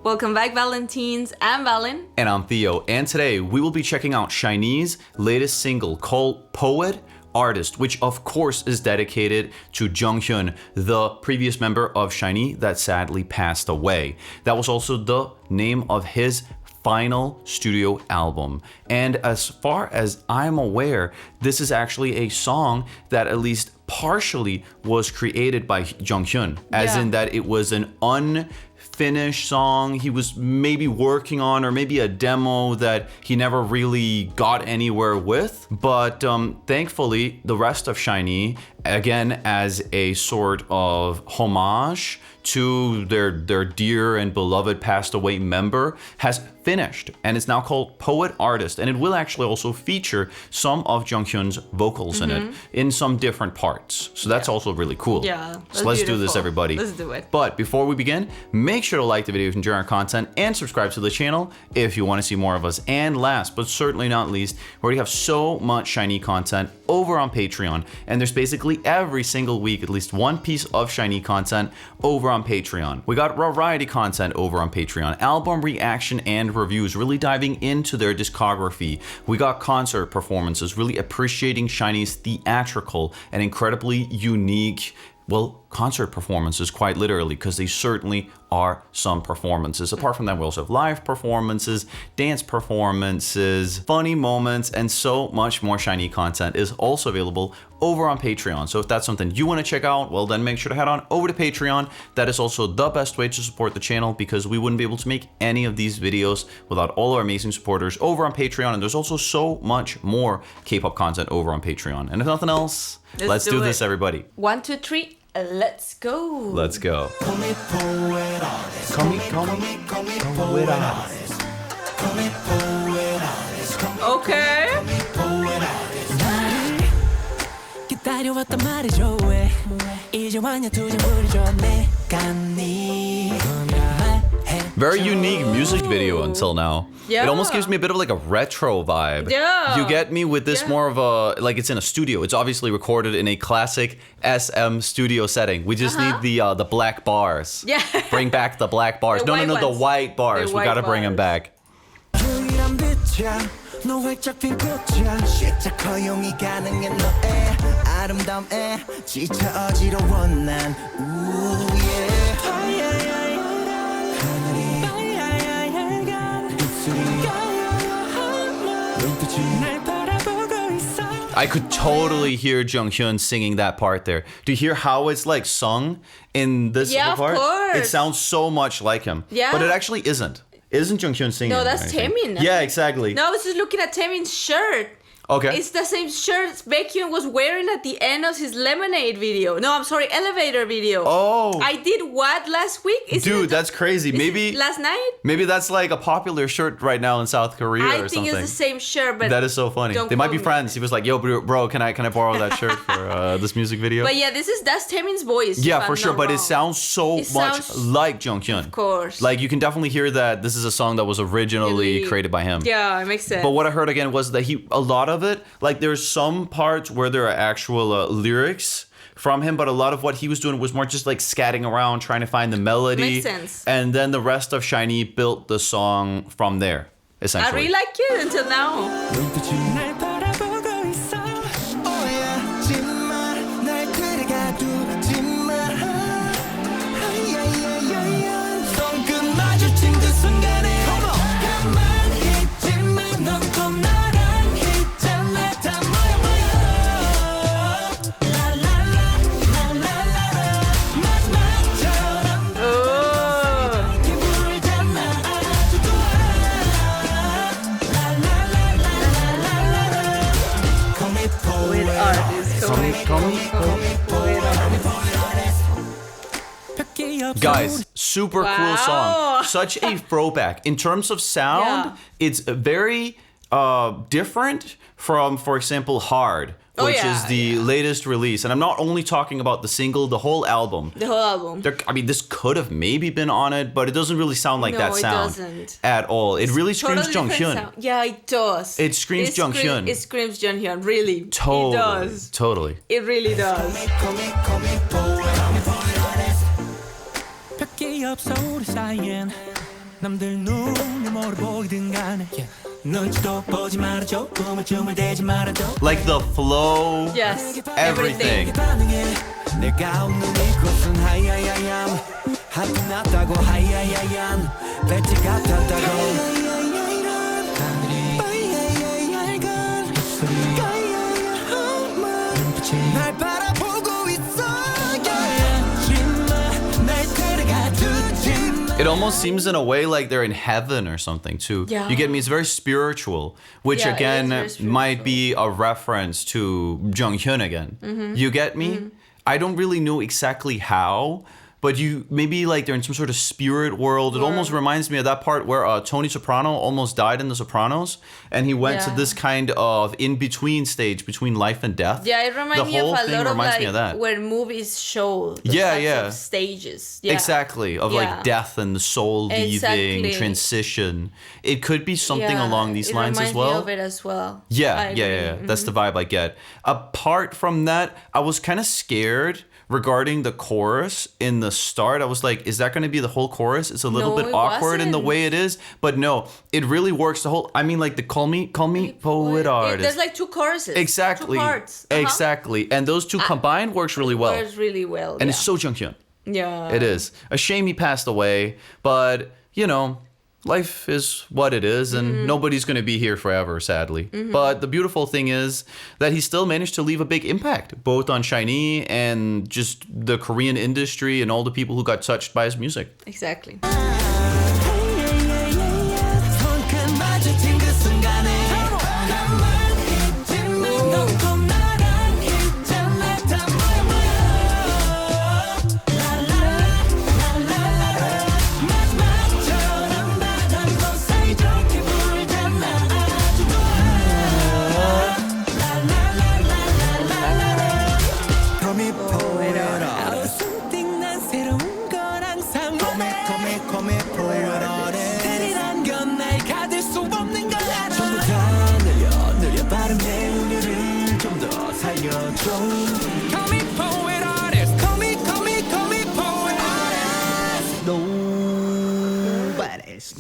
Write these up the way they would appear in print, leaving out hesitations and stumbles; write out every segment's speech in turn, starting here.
Welcome back, Valentines. I'm Valen. And I'm Theo. And today we will be checking out SHINee's latest single called Poet Artist, which of course is dedicated to Jonghyun, the previous member of SHINee that sadly passed away. That was also the name of his final studio album. And as far as I'm aware, this is actually a song that at least partially was created by Jonghyun, as in that it was an unfinished song he was maybe working on, or maybe a demo that he never really got anywhere with. But thankfully, the rest of SHINee, again as a sort of homage to their dear and beloved passed away member, has finished, and it's now called Poet Artist, and it will actually also feature some of Jonghyun's vocals in it in some different parts. So that's also really cool. Yeah, so let's do this, everybody. Let's do it. But before we begin, make sure to like the video if you enjoy our content and subscribe to the channel if you want to see more of us. And last but certainly not least, we already have so much SHINee content over on Patreon, and there's basically every single week at least one piece of SHINee content over on Patreon. We got variety content over on Patreon, album reaction and reviews, really diving into their discography. We got concert performances, really appreciating SHINee's theatrical and incredibly unique, well, concert performances, quite literally, because they certainly are some performances. Apart from that, we also have live performances, dance performances, funny moments, and so much more SHINee content is also available over on Patreon. So if that's something you want to check out, well, then make sure to head on over to Patreon. That is also the best way to support the channel, because we wouldn't be able to make any of these videos without all our amazing supporters over on Patreon. And there's also so much more K-pop content over on Patreon. And if nothing else, let's do this, everybody. 1, 2, 3. Let's go. Let's go. Call me poet artist. Call me poet artist. Call me poet artist. Okay. Call me poet artist. 기다려왔단 말이죠 왜 이제 완전 투정부리죠 내가 네 Very unique music video until now. Yeah. It almost gives me a bit of like a retro vibe. Yeah. You get me with this more of a, like it's in a studio. It's obviously recorded in a classic SM studio setting. We just need the black bars. Yeah. Bring back the black bars. The No, white the ones. white bars. The We white gotta bring them bars. back. 유일한 빛이야 너 활짝 핀 꽃이야 시작 허용이 가능해 너의 아름다움에 지쳐 어지러워 난 Ooh yeah 하늘이 I could totally hear Jonghyun singing that part there. Do you hear how it's like sung in this Yeah, part? of course. It sounds so much like him. Yeah. But it actually isn't. It isn't Jonghyun singing. No, or that's anything. Taemin. Yeah, exactly. No, I was just looking at Taemin's shirt. Okay. It's the same shirt Baekhyun was wearing at the end of his Lemonade video. No, I'm sorry, Elevator video. Oh. I did what last week? Dude, that's crazy. Maybe last night? Maybe that's like a popular shirt right now in South Korea I or think something. it's the same shirt, but That is so funny. don't They might quote be me. friends. He was like, "Yo, bro, can I borrow that shirt for this music video?" But yeah, that's Taemin's voice. Yeah, if for I'm sure. not But it wrong. sounds so It much sounds- like Jonghyun. Of course. Like you can definitely hear that this is a song that was originally Really- created by him. Yeah, it makes sense. But what I heard again was that a lot of it, like there's some parts where there are actual lyrics from him, but a lot of what he was doing was more just like scatting around, trying to find the melody. Makes sense. And then the rest of SHINee built the song from there, I essentially. really like it until now. 눈빛이 날 바라보고 있어 오해하지마 날 그리 가두지마 손끝 마주친 그 순간에 가만히 있지만 넌 또 나랑 있잖아 다 모여 라라라라라라라 마지막처럼 Oh. 기분이잖아 아주 좋아 Call me poet Artist. Guys, super cool song. Wow. Such a throwback. In terms of sound, Yeah. it's very different from, for example, Hard, Oh, which yeah, is the latest release. And I'm not only talking about the single, the whole album. The whole album. I mean, this could have maybe been on it, but it doesn't really sound like No, that it sound doesn't. at all. It really screams Totally different Jonghyun. sound. Yeah, it does. It screams Jonghyun. It screams Jonghyun, really. Totally. It does. Totally. It really does. Call me poet 벽이 없어 우리 사이엔 남들 눈에 뭐를 보이든 간에 눈치도 보지 말아줘 꿈을 대지 말아줘 Like the flow, Yes, everything. 반응해 내가 없는 이곳은 하야야얌 하트 났다고 하야야얌 배치 같았다고 날 바라보고 있어 날 데려가 주지 마 It almost seems in a way like they're in heaven or something too. Yeah. You get me? It's very spiritual, which Yeah, it is again very spiritual. might be a reference to Jonghyun again. Mm-hmm. You get me? I don't really know exactly how, but you maybe like they're in some sort of spirit world. It almost reminds me of that part where Tony Soprano almost died in The Sopranos, and he went to Yeah. this kind of in-between stage between life and death. Yeah, it reminds The me of whole a thing lot of reminds like me of that. where movies show those Yeah, types yeah. of stages. Yeah. Exactly, of Yeah. like death and the soul leaving, Exactly. transition. It could be something Yeah, along these it lines as reminds me well. of it as well. Yeah, I yeah, agree. yeah. That's the vibe I get. Apart from that, I was kind of scared regarding the chorus in the start. I was like, is that going to be the whole chorus? It's a little No, bit it awkward in the wasn't. way it is, but no, it really works. The whole, I mean, like the call me poet artist. There's like two choruses. Exactly. Two parts. Exactly. And those two combined works really well. Works really well. And yeah. it's so Jonghyun. Yeah. It is. A shame he passed away, but you know, life is what it is, and nobody's going to be here forever, sadly. But the beautiful thing is that he still managed to leave a big impact, both on SHINee and just the Korean industry and all the people who got touched by his music. Exactly. 손끝 마주친 그 순간에 가만히 있지만 너도 나랑 있잖아 다 모여 라라라라라라 마지막처럼 바람도 사이좋게 불잖아 아주 좋아 라라라라라라라 Come poet artist Something 난 새로운 걸 항상 원해 Come poet artist 틀이란 건 날 가질 수 없는 걸 알아 전부 다 느려 빠른 내 운율을 좀 더 살려줘 Come poet artist Come poet artist Nobody's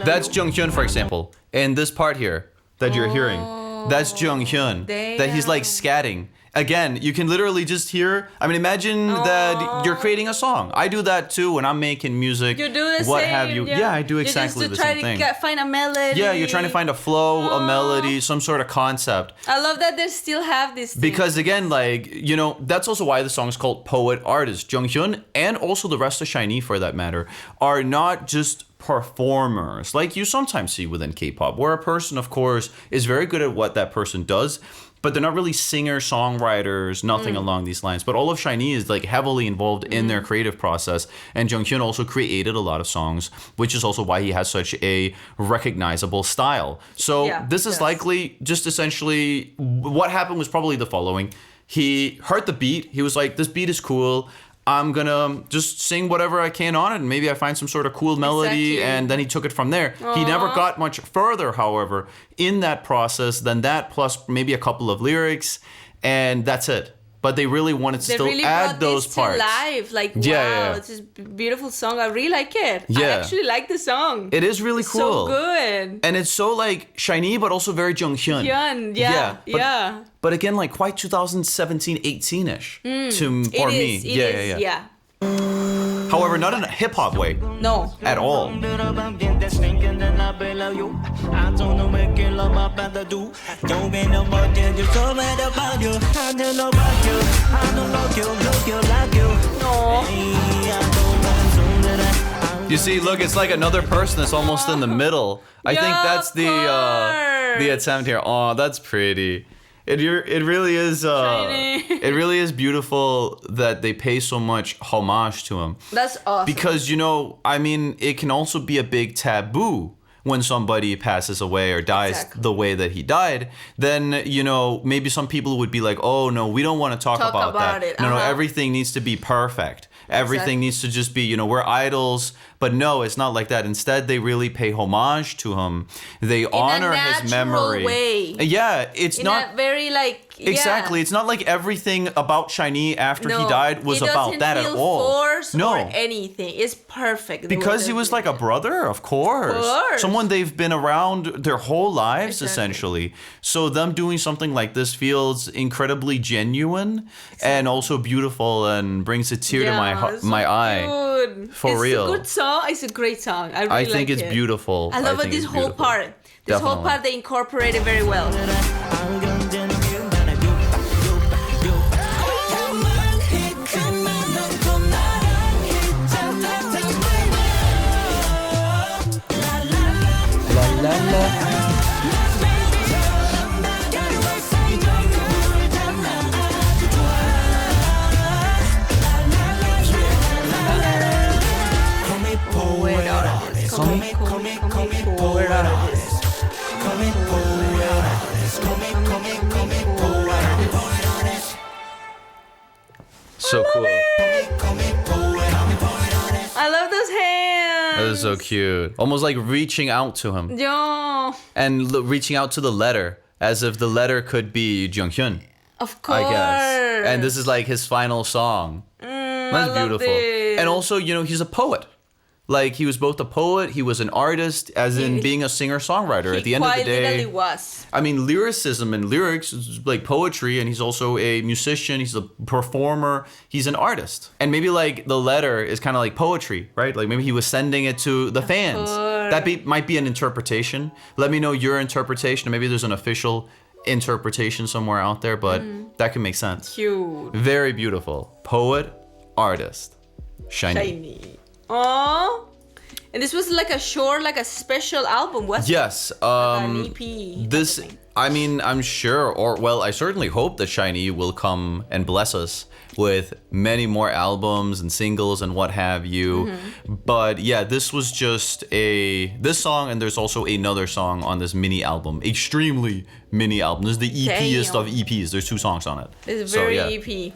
That's Jonghyun, for example. In this part here that you're hearing, that's Jonghyun. That he's like scatting. Again, you can literally just hear. I mean, imagine that you're creating a song. I do that too when I'm making music. You do the what same. have you? Yeah, I do exactly you the just same to thing. try to find a melody. Yeah, you're trying to find a flow, a melody, some sort of concept. I love that they still have this thing. Because again, like, you know, that's also why the song is called Poet Artist. Jonghyun, and also the rest of SHINee for that matter, are not just performers like you sometimes see within K-pop, where a person, of course, is very good at what that person does, but they're not really singers, songwriters, nothing along these lines. But all of SHINee is like heavily involved in their creative process, and Jonghyun also created a lot of songs, which is also why he has such a recognizable style. So Yeah, this is yes. likely just essentially what happened was probably the following. He heard the beat. He was like, this beat is cool. I'm gonna just sing whatever I can on it, and maybe I find some sort of cool melody, Exactly. and then he took it from there. He never got much further, however, in that process than that, plus maybe a couple of lyrics, and that's it. But they really wanted to They still really add brought those this parts. to life. Like, Yeah, wow, yeah. it's this beautiful song. I really like it. I Yeah. actually like the song. It is really It's cool. so good. And it's so like SHINee, but also very Jonghyun. Hyun, Yeah, yeah, but- yeah. But again, like quite 2017, 18-ish for me. It is, yeah. However, not in a hip hop way No. at all. You see, look, it's like another person that's almost in the middle. I think Yeah, that's of the course. attempt here. Oh, that's pretty. It really is Shiny. it really is beautiful that they pay so much homage to him. That's awesome. Because, you know, I mean, it can also be a big taboo when somebody passes away or dies Exactly. the way that he died. Then, you know, maybe some people would be like, oh, no, we don't want to talk about about that. it, No, uh-huh. everything needs to be perfect. Everything Exactly. needs to just be, you know, we're idols. But no, it's not like that. Instead, they really pay homage to him. They honor his natural memory. way. Yeah, it's in not. a very like Exactly. It's not like everything about SHINee after he died was it about that at all. Forced no. or anything. It's perfect. Because he was like a brother, of course. Someone they've been around their whole lives, essentially. So them doing something like this feels incredibly genuine and also beautiful and brings a tear to my eye. Good. For real. It's a good song. It's a great song. I really think it's beautiful. I love this whole part. This whole part they incorporated very well. So cool. I love those hands. That is so cute. Almost like reaching out to him. Yo. And reaching out to the letter, as if the letter could be Jonghyun. Of course. I guess. And this is like his final song. That's beautiful. And also, you know, he's a poet. Like, he was both a poet, he was an artist, as in being a singer-songwriter. At the end of the day, literally was. I mean, lyricism and lyrics is like poetry, and he's also a musician, he's a performer, he's an artist. And maybe like the letter is kind of like poetry, right? Like maybe he was sending it to the fans. That might be an interpretation. Let me know your interpretation. Maybe there's an official interpretation somewhere out there, but that can make sense. Cute. Very beautiful. Poet, artist. SHINee. Oh, and this was like a short, like a special album, wasn't it? Yes. An EP. This, I mean, I'm sure, or well, I certainly hope that SHINee will come and bless us with many more albums and singles and what have you. But yeah, this was just this song, and there's also another song on this mini album, extremely mini album. This is the EPiest of EPs. There's 2 songs on it. It's very EP.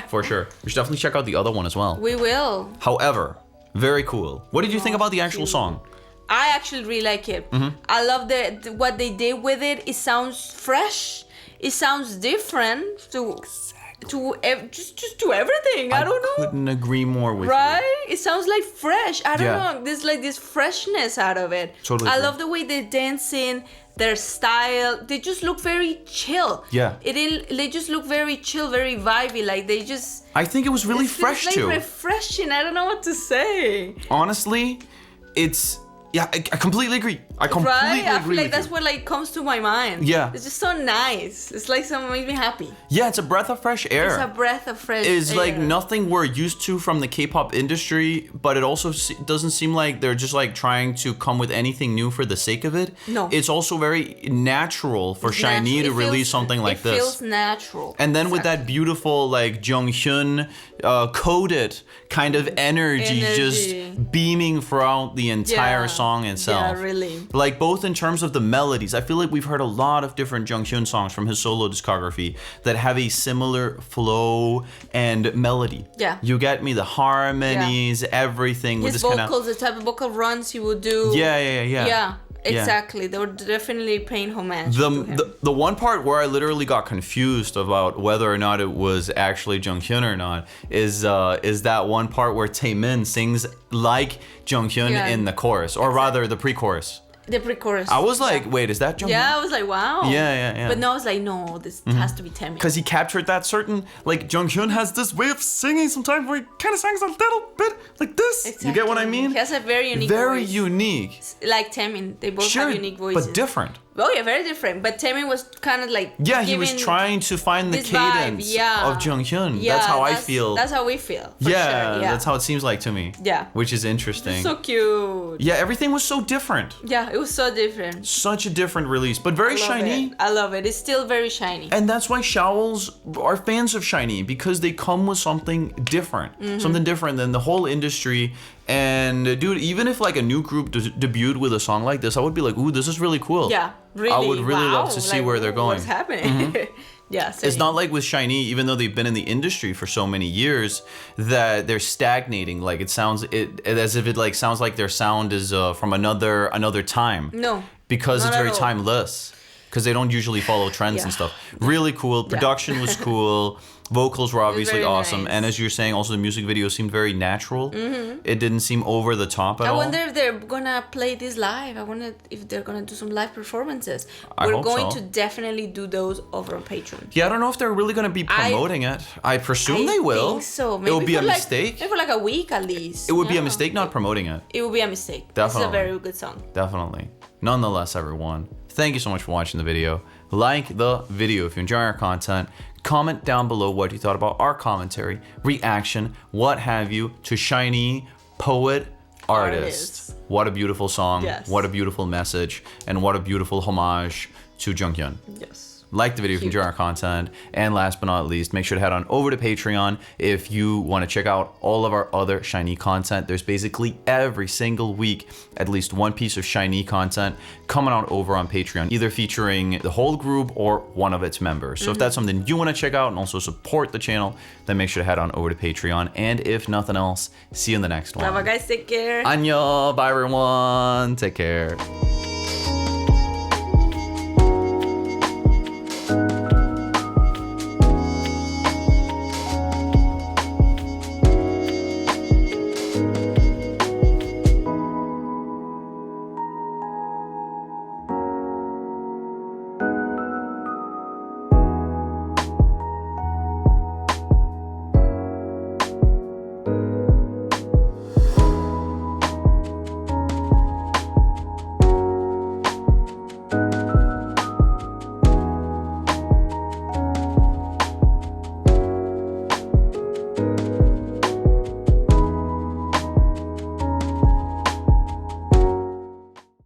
For sure. We should definitely check out the other one as well. We will. However, very cool. What did you think about the actual song? I actually really like it. I love what they did with it. It sounds fresh. It sounds different to everything. I don't know. Couldn't agree more with you. Right? It sounds like fresh. I don't know. There's like this freshness out of it. Totally. I love the way they dance in, their style. They just look very chill. Yeah. They just look very chill, very vibey. Like they just. I think it was really fresh like too. Refreshing. I don't know what to say. Honestly, it's. Yeah, I completely agree. I completely agree. I feel like with that's you. what like comes to my mind. Yeah. It's just so nice. It's like something makes me happy. Yeah, it's a breath of fresh air. It's a breath of fresh air. It's like nothing we're used to from the K-pop industry, but it also doesn't seem like they're just like trying to come with anything new for the sake of it. No. It's also very natural for SHINee to release something like this. It feels natural. And then with that beautiful like Jonghyun coded kind of energy just beaming throughout the entire song itself. Yeah, really. Like both in terms of the melodies. I feel like we've heard a lot of different Jonghyun songs from his solo discography that have a similar flow and melody. Yeah. You get me? The harmonies, everything. His with this vocals, the type of vocal runs he would do. Yeah. Exactly. They were definitely paying homage to him. The one part where I literally got confused about whether or not it was actually Jonghyun or not is that one part where Taemin sings like Jonghyun in the chorus, or rather the pre-chorus. The pre-chorus. I was like, wait, is that Jonghyun? Yeah, I was like, wow. Yeah. But no, I was like, no, this has to be Taemin. Because he captured that certain, like, Jonghyun has this way of singing sometimes where he kind of sings a little bit like this. Exactly. You get what I mean? He has a very unique Very voice. unique. Like Taemin. They both have unique voices. But different. Oh yeah, very different. But Taemin was kind of like he was trying to find the cadence of Jonghyun. Yeah, that's how I feel. That's how we feel. For yeah, sure. Yeah, that's how it seems like to me. Yeah. Which is interesting. So cute. Yeah, everything was so different. Yeah, it was so different. Such a different release, but very SHINee. I love it. It's still very SHINee. And that's why Showls are fans of SHINee, because they come with something different. Something different than the whole industry. And dude, even if like a new group debuted with a song like this, I would be like, ooh, this is really cool. Yeah, really. I would really love to see where they're going. What's happening? Yeah, same. It's not like with SHINee, even though they've been in the industry for so many years, that they're stagnating. Like it sounds as if it like sounds like their sound is from another time. No, because not it's very at all. timeless. because they don't usually follow trends and stuff. Really cool. Production was cool. Vocals were obviously very awesome. nice. And as you're saying, also the music video seemed very natural. It didn't seem over the top at all. I wonder if they're gonna play this live. I wonder if they're gonna do some live performances. I We're hope going so. to definitely do those over on Patreon. Yeah, I don't know if they're really going to be promoting it. I presume they will. I think so. Maybe it would be a for mistake. Maybe for like a week at least. It would be a Yeah. mistake not promoting it. It would be a mistake. Definitely. This is a very good song. Definitely. Nonetheless, everyone, thank you so much for watching the video. Like the video if you enjoy our content. Comment down below what you thought about our commentary, reaction, what have you, to SHINee, poet, artist. What a beautiful song. Yes. What a beautiful message. And what a beautiful homage to Jonghyun. Yes. Like the video if you enjoy our content. And last but not least, make sure to head on over to Patreon if you want to check out all of our other SHINee content. There's basically every single week at least one piece of SHINee content coming out over on Patreon, either featuring the whole group or one of its members. So if that's something you want to check out and also support the channel, then make sure to head on over to Patreon. And if nothing else, see you in the next one. Bye, guys. Take care. Annyeong. Bye, everyone. Take care.